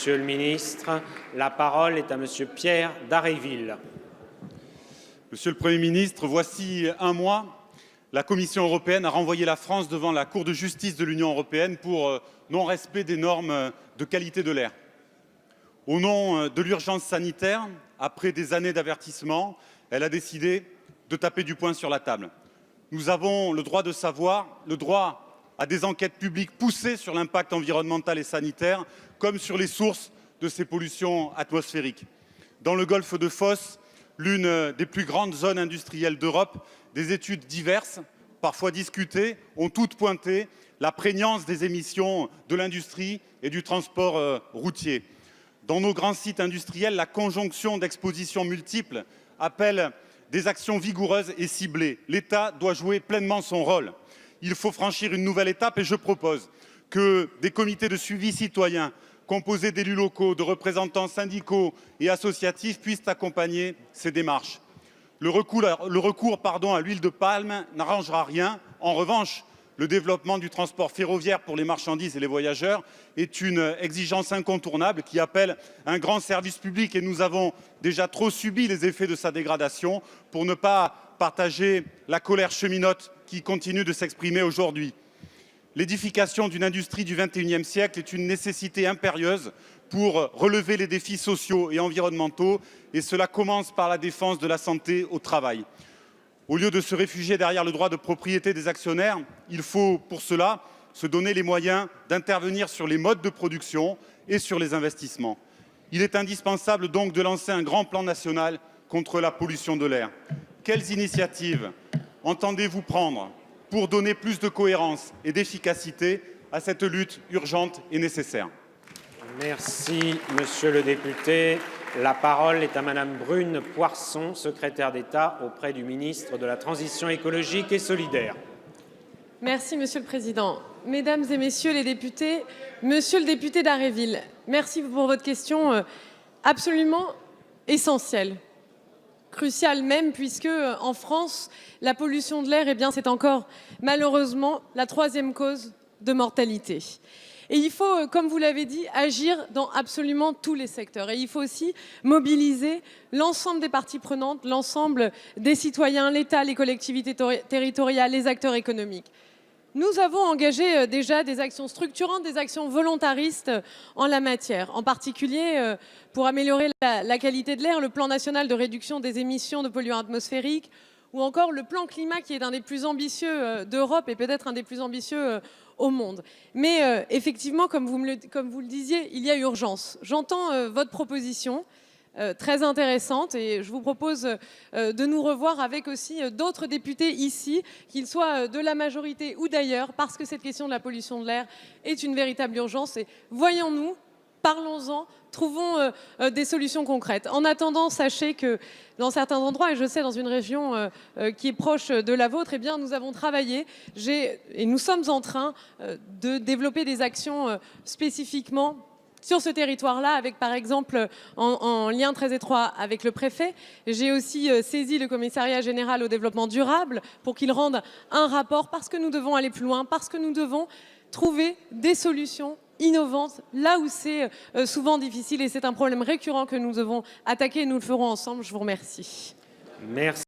Monsieur le ministre. La parole est à Monsieur Pierre Dharréville. Monsieur le Premier ministre, voici un mois, la Commission européenne a renvoyé la France devant la Cour de justice de l'Union européenne pour non-respect des normes de qualité de l'air. Au nom de l'urgence sanitaire, après des années d'avertissement, elle a décidé de taper du poing sur la table. Nous avons le droit de savoir, le droit à des enquêtes publiques poussées sur l'impact environnemental et sanitaire, comme sur les sources de ces pollutions atmosphériques. Dans le golfe de Fos, l'une des plus grandes zones industrielles d'Europe, des études diverses, parfois discutées, ont toutes pointé la prégnance des émissions de l'industrie et du transport routier. Dans nos grands sites industriels, la conjonction d'expositions multiples appelle des actions vigoureuses et ciblées. L'État doit jouer pleinement son rôle. Il faut franchir une nouvelle étape et je propose que des comités de suivi citoyens composés d'élus locaux, de représentants syndicaux et associatifs puissent accompagner ces démarches. Le recours à l'huile de palme n'arrangera rien. En revanche, le développement du transport ferroviaire pour les marchandises et les voyageurs est une exigence incontournable qui appelle un grand service public et nous avons déjà trop subi les effets de sa dégradation pour ne pas partager la colère cheminote qui continue de s'exprimer aujourd'hui. L'édification d'une industrie du XXIe siècle est une nécessité impérieuse pour relever les défis sociaux et environnementaux et cela commence par la défense de la santé au travail. Au lieu de se réfugier derrière le droit de propriété des actionnaires, il faut pour cela se donner les moyens d'intervenir sur les modes de production et sur les investissements. Il est indispensable donc de lancer un grand plan national contre la pollution de l'air. Quelles initiatives entendez-vous prendre pour donner plus de cohérence et d'efficacité à cette lutte urgente et nécessaire? Merci, Monsieur le député. La parole est à Madame Brune Poirson, secrétaire d'État auprès du ministre de la Transition écologique et solidaire. Merci, Monsieur le Président. Mesdames et Messieurs les députés, Monsieur le député Dharréville, merci pour votre question absolument essentielle. Crucial même, puisque en France, la pollution de l'air, c'est encore malheureusement la troisième cause de mortalité. Et il faut, comme vous l'avez dit, agir dans absolument tous les secteurs. Et il faut aussi mobiliser l'ensemble des parties prenantes, l'ensemble des citoyens, l'État, les collectivités territoriales, les acteurs économiques. Nous avons engagé déjà des actions structurantes, des actions volontaristes en la matière. En particulier, pour améliorer la qualité de l'air, le plan national de réduction des émissions de polluants atmosphériques ou encore le plan climat qui est un des plus ambitieux d'Europe et peut-être un des plus ambitieux au monde. Mais effectivement, comme vous le disiez, il y a urgence. J'entends votre proposition. Très intéressante et je vous propose de nous revoir avec aussi d'autres députés ici, qu'ils soient de la majorité ou d'ailleurs, parce que cette question de la pollution de l'air est une véritable urgence et voyons-nous, parlons-en, trouvons des solutions concrètes. En attendant, sachez que dans certains endroits, et je sais dans une région qui est proche de la vôtre, eh bien, nous avons travaillé et nous sommes en train de développer des actions spécifiquement sur ce territoire-là, avec par exemple en lien très étroit avec le préfet. J'ai aussi saisi le commissariat général au développement durable pour qu'il rende un rapport parce que nous devons aller plus loin, parce que nous devons trouver des solutions innovantes là où c'est souvent difficile et c'est un problème récurrent que nous devons attaquer et nous le ferons ensemble. Je vous remercie. Merci.